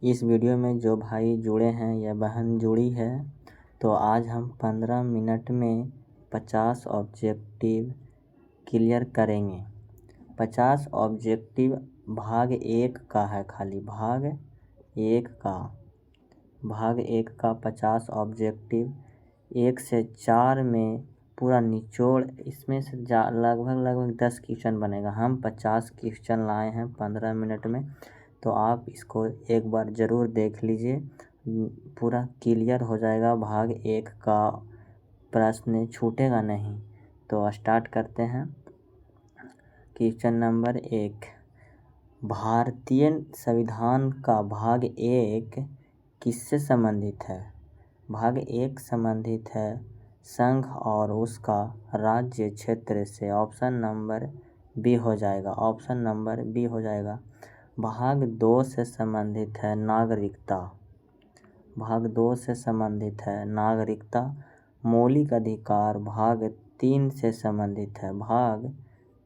इस वीडियो में जो भाई जुड़े हैं या बहन जुड़ी है, तो आज हम 15 मिनट में 50 ऑब्जेक्टिव क्लियर करेंगे। 50 ऑब्जेक्टिव भाग 1 का है, खाली भाग 1 का 50 ऑब्जेक्टिव 1 से 4 में पूरा निचोड़, इसमें से लगभग 10 क्वेश्चन बनेगा। हम 50 क्वेश्चन लाए हैं 15 मिनट में, तो आप इसको एक बार ज़रूर देख लीजिए, पूरा क्लियर हो जाएगा। भाग 1 का प्रश्न छूटेगा नहीं। तो स्टार्ट करते हैं। क्वेश्चन नंबर 1, भारतीय संविधान का भाग 1 किससे संबंधित है? भाग 1 संबंधित है संघ और उसका राज्य क्षेत्र से। ऑप्शन नंबर बी हो जाएगा। भाग 2 से संबंधित है नागरिकता। भाग 2 से संबंधित है नागरिकता। मौलिक अधिकार भाग 3 से संबंधित है। भाग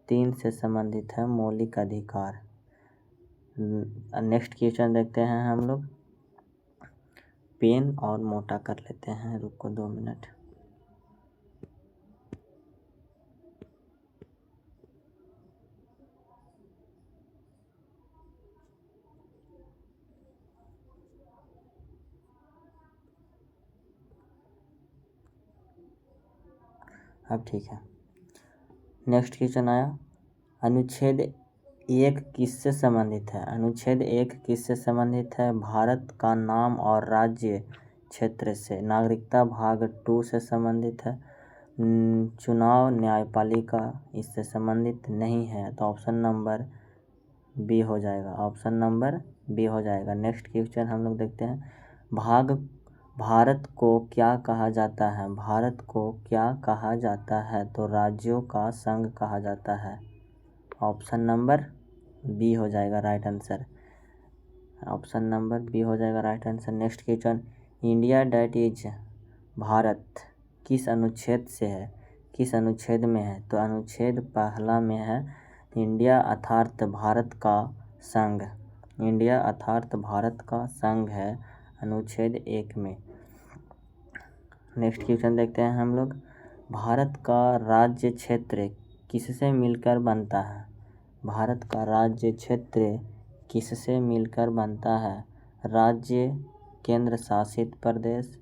3 से संबंधित है मौलिक अधिकार। नेक्स्ट क्वेश्चन देखते हैं हम लोग। पेन और मोटा कर लेते हैं, रुको 2 मिनट। अब ठीक है। नेक्स्ट क्वेश्चन आया, अनुच्छेद 1 किससे संबंधित है? अनुच्छेद 1 किससे संबंधित है? भारत का नाम और राज्य क्षेत्र से। नागरिकता भाग 2 से संबंधित है। चुनाव न्यायपालिका इससे संबंधित नहीं है, तो ऑप्शन नंबर बी हो जाएगा। नेक्स्ट क्वेश्चन हम लोग देखते हैं। भारत को क्या कहा जाता है? भारत को क्या कहा जाता है? तो राज्यों का संघ कहा जाता है। ऑप्शन नंबर बी हो जाएगा right answer. Next question, India that is Bharat किस अनुच्छेद से है? किस अनुच्छेद में है? तो अनुच्छेद 1 में है। इंडिया अर्थात भारत का संघ। इंडिया अर्थात भारत का संघ है अनुच्छेद 1 में। नेक्स्ट क्वेश्चन देखते हैं हम लोग। भारत का राज्य क्षेत्र किससे मिलकर बनता है? भारत का राज्य क्षेत्र किससे मिलकर बनता है? राज्य, केंद्र शासित प्रदेश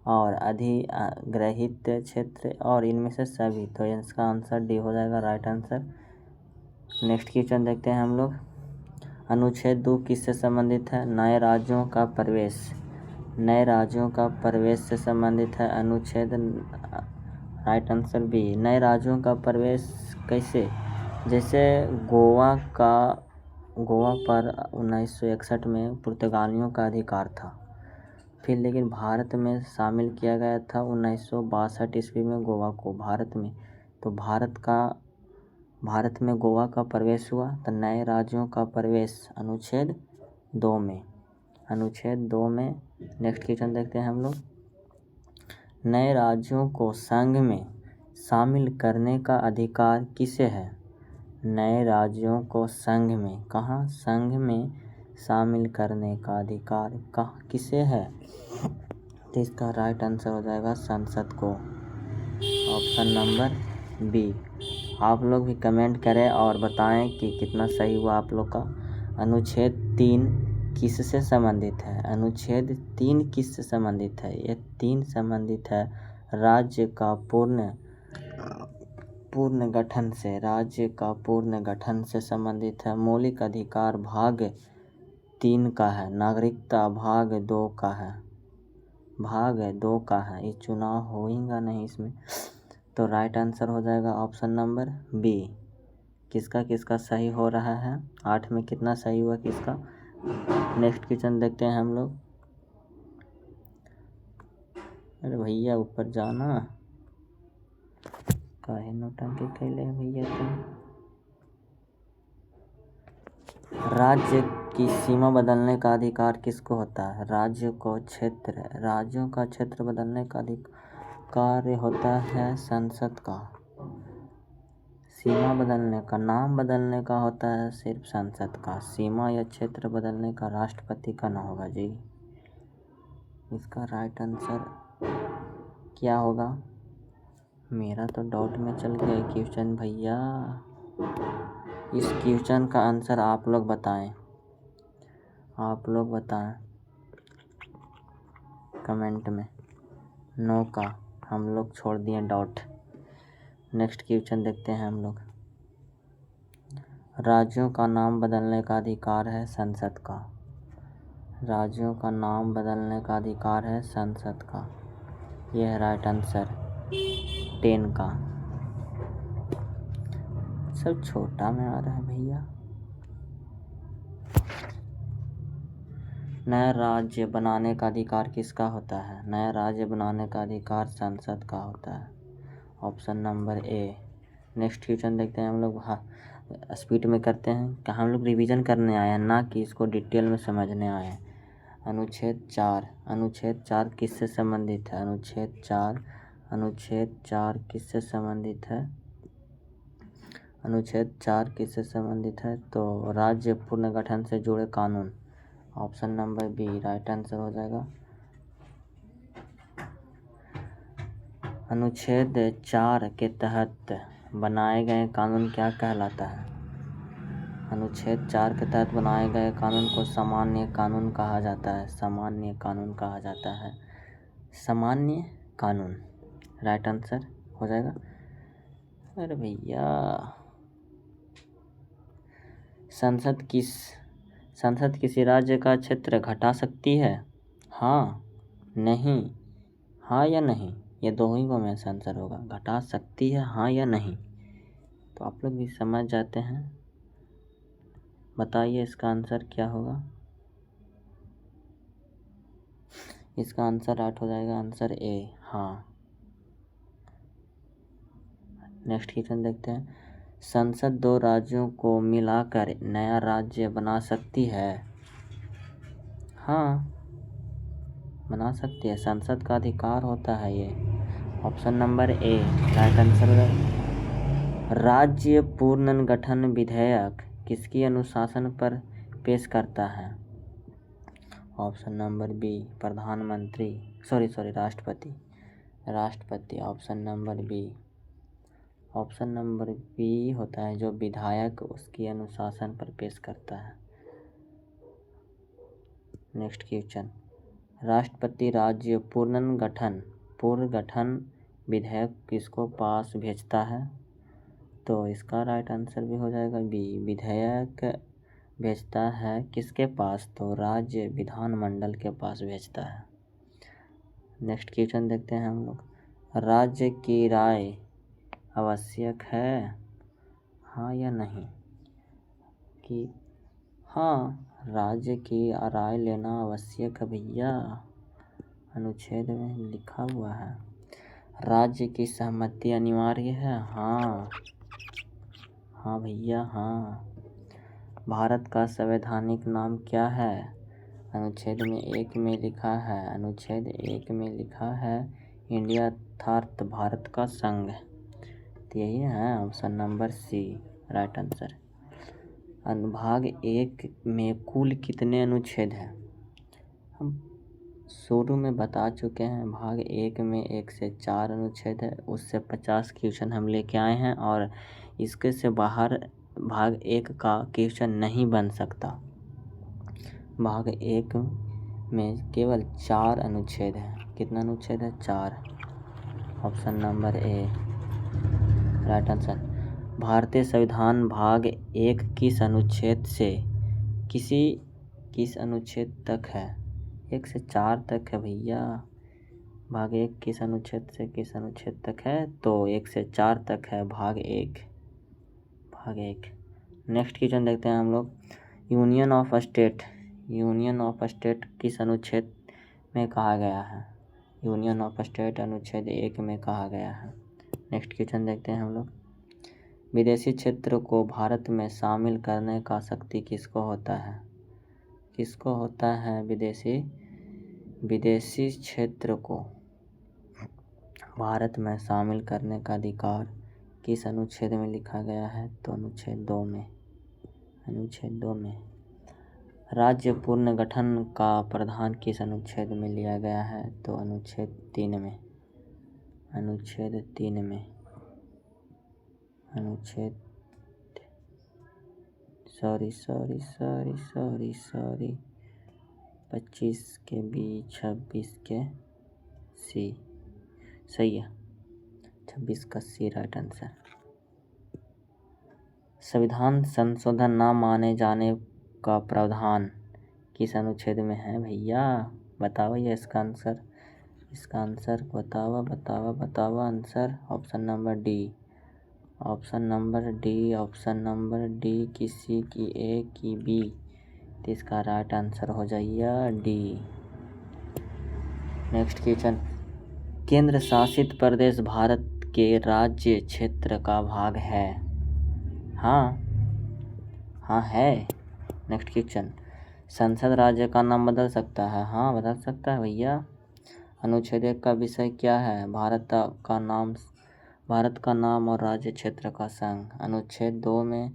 और अधिग्रहित क्षेत्र, और इनमें से सभी। तो इसका आंसर डी हो जाएगा राइट आंसर। नेक्स्ट क्वेश्चन देखते हैं हम लोग। अनुच्छेद 2 किससे संबंधित है? नए राज्यों का प्रवेश। नए राज्यों का प्रवेश से संबंधित है अनुच्छेद, राइट आंसर बी। नए राज्यों का प्रवेश कैसे? जैसे गोवा पर 1961 में पुर्तगालियों का अधिकार था, फिर लेकिन भारत में शामिल किया गया था 1962 ईस्वी में गोवा को भारत में। तो भारत में गोवा का प्रवेश हुआ, तो नए राज्यों का प्रवेश अनुच्छेद 2 में। नेक्स्ट क्वेश्चन देखते हैं हम लोग। नए राज्यों को संघ में शामिल करने का अधिकार किसे है? नए राज्यों को संघ में, कहाँ? संघ में शामिल करने का अधिकार किसे है? तो इसका राइट आंसर हो जाएगा संसद को। Option number B. आप लोग भी कमेंट करें और बताएं कि कितना सही हुआ आप लोग का। अनुच्छेद 3 किससे संबंधित है? अनुच्छेद 3 किससे संबंधित है? ये 3 संबंधित है राज्य का पूर्ण गठन से। राज्य का पूर्ण गठन से संबंधित है। मौलिक अधिकार भाग 3 का है। नागरिकता भाग 2 का है। ये चुनाव होगा नहीं इसमें, तो राइट आंसर हो जाएगा ऑप्शन नंबर बी। किसका सही हो रहा है? 8 में कितना सही हुआ किसका? नेक्स्ट क्वेश्चन देखते हैं हम लोग। अरे भैया ऊपर जाना, काहे नौटंकी कैले भैया तुम। राज्य की सीमा बदलने का अधिकार किसको होता है? राज्यों का क्षेत्र बदलने का अधिकार होता है संसद का। सीमा बदलने का, नाम बदलने का होता है सिर्फ संसद का, सीमा या क्षेत्र बदलने का राष्ट्रपति का ना होगा जी। इसका राइट आंसर क्या होगा? मेरा तो डाउट में चल गया क्वेश्चन भैया। इस क्वेश्चन का आंसर आप लोग बताएं, आप लोग बताएं कमेंट में। नो का हम लोग छोड़ दिए डाउट। नेक्स्ट क्वेश्चन देखते हैं हम लोग। राज्यों का नाम बदलने का अधिकार है संसद का। राज्यों का नाम बदलने का अधिकार है संसद का। यह है राइट आंसर 10 का। सब छोटा में आ रहा है भैया। नया राज्य बनाने का अधिकार किसका होता है? नया राज्य बनाने का अधिकार संसद का होता है। Option number A. Next question देखते हैं हम लोग। स्पीड में करते हैं कि हम लोग रिवीजन करने आए हैं, ना कि इसको डिटेल में समझने आए हैं। अनुच्छेद 4, अनुच्छेद 4 किससे संबंधित है? अनुच्छेद 4 किससे संबंधित है? अनुच्छेद 4 किससे संबंधित है? तो राज्य पुनर्गठन से जुड़े कानून। Option number B right answer हो जाएगा। अनुच्छेद 4 के तहत बनाए गए कानून क्या कहलाता है? अनुच्छेद 4 के तहत बनाए गए कानून को सामान्य कानून कहा जाता है। सामान्य कानून कहा जाता है। सामान्य कानून राइट आंसर हो जाएगा। अरे भैया, संसद किसी राज्य का क्षेत्र घटा सकती है? हाँ, नहीं, हाँ या नहीं, ये दो ही को में आंसर होगा। घटा सकती है, हाँ या नहीं। तो आप लोग भी समझ जाते हैं। बताइए इसका आंसर क्या होगा? इसका आंसर राइट हो जाएगा, आंसर ए हाँ। नेक्स्ट क्वेश्चन देखते हैं। संसद दो राज्यों को मिलाकर नया राज्य बना सकती है? हाँ, बना सकती है, संसद का अधिकार होता है ये। Option number A right answer. राज्य पुनर्गठन विधेयक किसकी अनुशासन पर पेश करता है? ऑप्शन नंबर बी प्रधानमंत्री, राष्ट्रपति। ऑप्शन नंबर बी होता है जो विधायक उसकी अनुशासन पर पेश करता है। Next question. राष्ट्रपति राज्य पुनर्गठन विधेयक किसको पास भेजता है? तो इसका राइट आंसर भी हो जाएगा बी, विधेयक भेजता है किसके पास? तो राज्य विधानमंडल के पास भेजता है। नेक्स्ट क्वेश्चन देखते हैं हम लोग। राज्य की राय आवश्यक है, हाँ या नहीं? कि हाँ, राज्य की राय लेना आवश्यक है भैया। अनुच्छेद में लिखा हुआ है। राज्य की सहमति अनिवार्य है, हाँ भैया हाँ। भारत का संवैधानिक नाम क्या है? अनुच्छेद में 1 में लिखा है, अनुच्छेद 1 में लिखा है इंडिया अर्थात भारत का संघ। तो यही है option number C right answer. अनुभाग 1 में कुल कितने अनुच्छेद हैं? हम शुरू में बता चुके हैं, भाग 1 में 1 से 4 अनुच्छेद है। उससे 50 क्वेश्चन हम लेके आए हैं और इसके से बाहर भाग 1 का क्वेश्चन नहीं बन सकता। भाग 1 में केवल 4 अनुच्छेद हैं। कितना अनुच्छेद है? 4। Option number A right answer. भारतीय संविधान भाग 1 किस अनुच्छेद से किस अनुच्छेद तक है? 1 से 4 तक है भैया। भाग 1 किस अनुच्छेद से किस अनुच्छेद तक है? तो 1 से 4 तक है भाग 1। नेक्स्ट क्वेश्चन देखते हैं हम लोग। यूनियन ऑफ स्टेट किस अनुच्छेद में कहा गया है? यूनियन ऑफ स्टेट अनुच्छेद 1 में कहा गया है। नेक्स्ट क्वेश्चन देखते हैं हम लोग। विदेशी क्षेत्र को भारत में शामिल करने का शक्ति किसको होता है? किसको होता है विदेशी क्षेत्र को भारत में शामिल करने का अधिकार किस अनुच्छेद में लिखा गया है? तो अनुच्छेद 2 में। अनुच्छेद 2 में। राज्य पुनर्गठन का प्रावधान किस अनुच्छेद में लिया गया है? तो अनुच्छेद 3 में। अनुच्छेद 3 में। अनुच्छेद सॉरी 25 के बी 26 के सी। सही है, 26 का सी राइट आंसर। संविधान संशोधन न माने जाने का प्रावधान किस अनुच्छेद में है भैया? बताओ ये इसका आंसर। इसका आंसर बताओ answer. Option number D. Option number D. Option number D किसी की ए की बी, तो इसका राइट आंसर हो जाइए डी। Next question. केंद्र शासित प्रदेश भारत के राज्य क्षेत्र का भाग है? हाँ है। Next question. संसद राज्य का नाम बदल सकता है? हाँ बदल सकता है भैया। अनुच्छेद 1 का विषय क्या है? भारत का नाम और राज्य क्षेत्र का संघ। अनुच्छेद 2 में।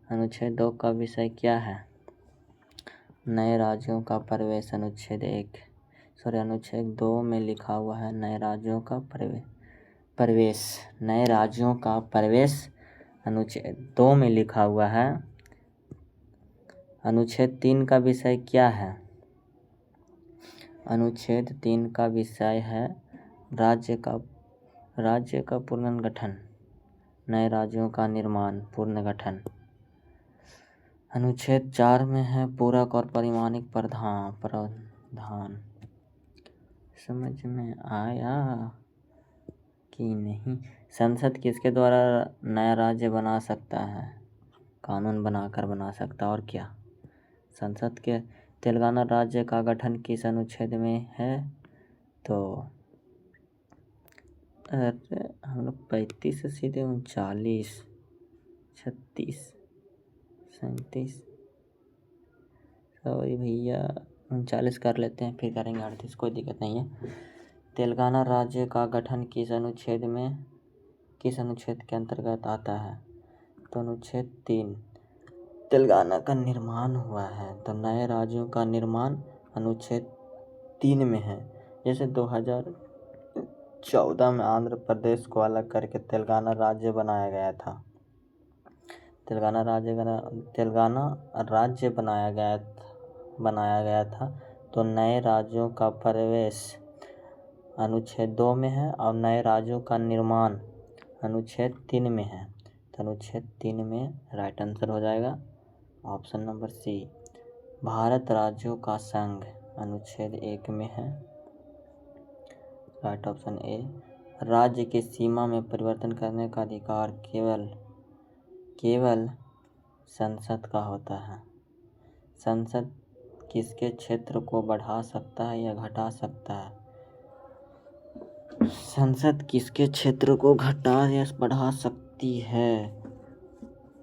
अनुच्छेद 2 का विषय क्या है? नए राज्यों का प्रवेश। अनुच्छेद 2 में लिखा हुआ है नए राज्यों का प्रवेश। नए राज्यों का प्रवेश अनुच्छेद 2 में लिखा हुआ है। अनुच्छेद 3 का विषय क्या है? अनुच्छेद 3 का विषय है राज्य का पुनर्गठन, नए राज्यों का निर्माण, पुनर्गठन। अनुच्छेद 4 में है पूरक और परिमाणिक प्रावधान। समझ में आया कि नहीं? संसद किसके द्वारा नया राज्य बना सकता है? कानून बनाकर बना सकता, और क्या? संसद के। तेलंगाना राज्य का गठन किस अनुच्छेद में है? तो अरे हम लोग 35 से सीधे 39, 36, 37, सॉरी भैया 39 कर लेते हैं, फिर करेंगे 38, कोई दिक्कत नहीं है। तेलंगाना राज्य का गठन किस अनुच्छेद के अंतर्गत आता है? तो अनुच्छेद 3। तेलंगाना का निर्माण हुआ है, तो नए राज्यों का निर्माण अनुच्छेद 3 में है। जैसे 2014 में आंध्र प्रदेश को अलग करके तेलंगाना राज्य बनाया गया था। तेलंगाना राज्य बनाया गया था, तो नए राज्यों का प्रवेश अनुच्छेद 2 में है और नए राज्यों का निर्माण अनुच्छेद 3 में है। तो अनुच्छेद 3 में राइट आंसर हो जाएगा ऑप्शन नंबर सी। भारत राज्यों का संघ अनुच्छेद 1 में है, राइट ऑप्शन ए। राज्य की सीमा में परिवर्तन करने का अधिकार केवल संसद का होता है। संसद किसके क्षेत्र को बढ़ा सकता है या घटा सकता है? संसद किसके क्षेत्र को घटा या बढ़ा सकती है?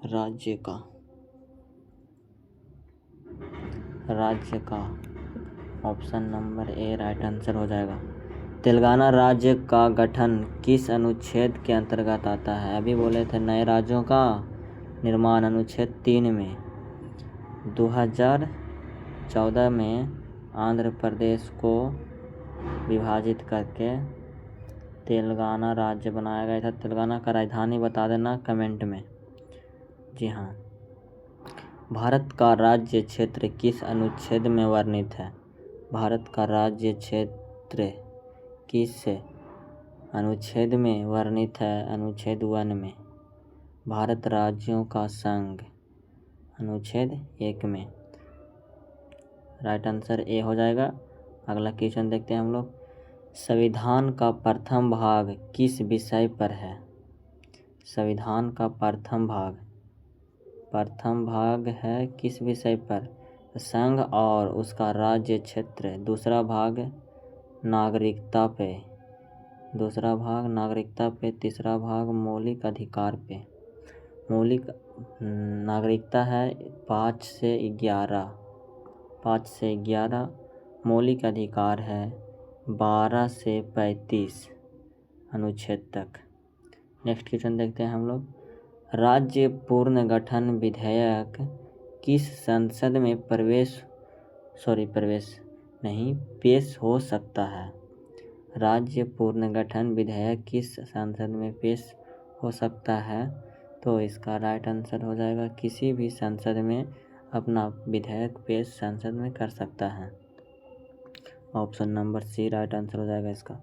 राज्य का option number A right answer हो जाएगा। तेलंगाना राज्य का गठन किस अनुच्छेद के अंतर्गत आता है? अभी बोले थे नए राज्यों का निर्माण अनुच्छेद 3 में। 2014 में आंध्र प्रदेश को विभाजित करके तेलंगाना राज्य बनाया गया था। तेलंगाना का राजधानी बता देना कमेंट में। जी हाँ। भारत का राज्य क्षेत्र किस अनुच्छेद में वर्णित है? भारत का राज्य क्षेत्र किस अनुच्छेद में वर्णित है? अनुच्छेद 1 में। भारत राज्यों का संघ अनुच्छेद 1 में, राइट आंसर ए हो जाएगा। अगला क्वेश्चन देखते हैं हम लोग। संविधान का प्रथम भाग किस विषय पर है? संविधान का प्रथम भाग है किस विषय पर? संघ और उसका राज्य क्षेत्र। दूसरा भाग नागरिकता पे। तीसरा भाग मौलिक अधिकार पे। मौलिक नागरिकता है 5 से 11। मौलिक अधिकार है 12 से 35 अनुच्छेद तक। नेक्स्ट क्वेश्चन देखते हैं हम लोग। राज्य पुनर्गठन विधेयक किस संसद में पेश हो सकता है? राज्य पुनर्गठन विधेयक किस संसद में पेश हो सकता है? तो इसका राइट आंसर हो जाएगा किसी भी संसद में अपना विधेयक पेश संसद में कर सकता है। Option number C right answer हो जाएगा इसका।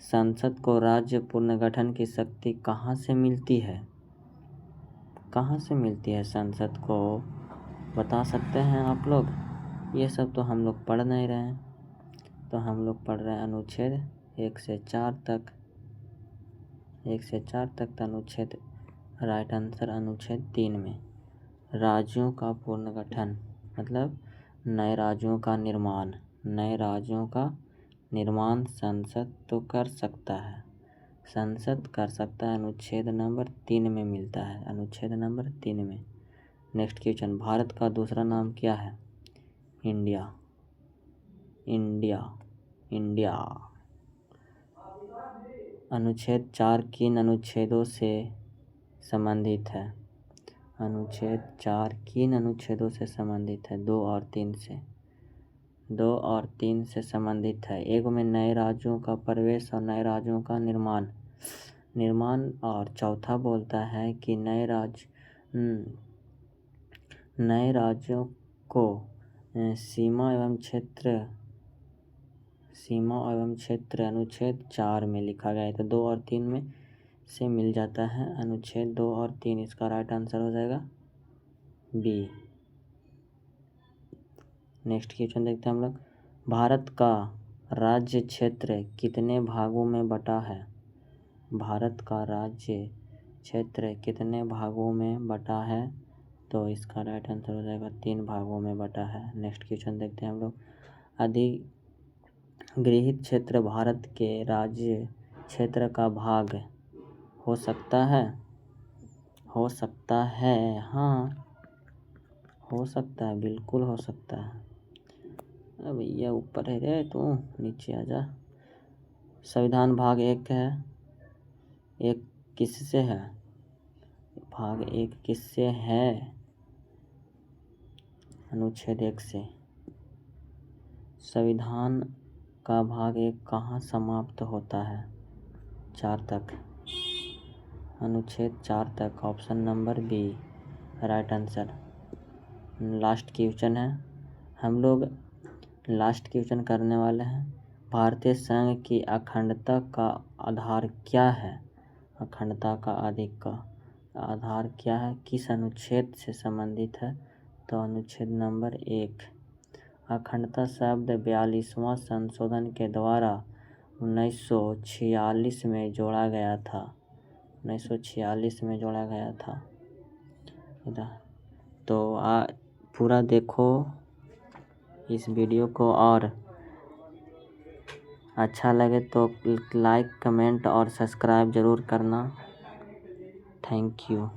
संसद को राज्य पुनर्गठन की शक्ति कहाँ से मिलती है? कहाँ से मिलती है संसद को, बता सकते हैं आप लोग? ये सब तो हम लोग पढ़ नहीं रहे हैं, तो हम लोग पढ़ रहे हैं अनुच्छेद 1 से 4 तक। 1 से 4 तक तो अनुच्छेद, राइट आंसर अनुच्छेद 3 में। राज्यों का पुनर्गठन मतलब नए राज्यों का निर्माण संसद तो कर सकता है, अनुच्छेद नंबर 3 में मिलता है, अनुच्छेद नंबर 3 में। नेक्स्ट क्वेश्चन, भारत का दूसरा नाम क्या है? इंडिया। अनुच्छेद 4 किन अनुच्छेदों से संबंधित है? अनुच्छेद 4 किन अनुच्छेदों से संबंधित है? 2 और 3 से। 2 और 3 से संबंधित है। एक में नए राज्यों का प्रवेश और नए राज्यों का निर्माण और चौथा बोलता है कि नए राज्यों को सीमा एवं क्षेत्र अनुच्छेद 4 में लिखा गया है। तो 2 और 3 में से मिल जाता है अनुच्छेद 2 और 3। इसका राइट आंसर हो जाएगा बी। नेक्स्ट क्वेश्चन देखते हैं हम लोग। भारत का राज्य क्षेत्र कितने भागों में बटा है? भारत का राज्य क्षेत्र कितने भागों में बटा है? तो इसका राइट आंसर हो जाएगा 3 भागों में बटा है। नेक्स्ट क्वेश्चन देखते हैं हम लोग। अधिगृहित क्षेत्र भारत के राज्य क्षेत्र का भाग हो सकता है? हाँ, हो सकता है, बिल्कुल हो सकता है। अब ये ऊपर है रे, तू नीचे आजा। संविधान भाग 1 है। 1 किससे है? भाग 1 किससे है? अनुच्छेद 1 से। संविधान का भाग 1 कहाँ समाप्त होता है? 4 तक, अनुच्छेद 4 तक। Option number B right answer. Last question है, हम लोग लास्ट क्वेश्चन करने वाले हैं। भारतीय संघ की अखंडता का आधार क्या है? अखंडता का आधार क्या है? किस अनुच्छेद से संबंधित है? तो अनुच्छेद नंबर 1। अखंडता शब्द 42वां संशोधन के द्वारा 1946 में जोड़ा गया था। 1946 में जोड़ा गया था। तो पूरा देखो इस वीडियो को, और अच्छा लगे तो लाइक, कमेंट और सब्सक्राइब ज़रूर करना। Thank you.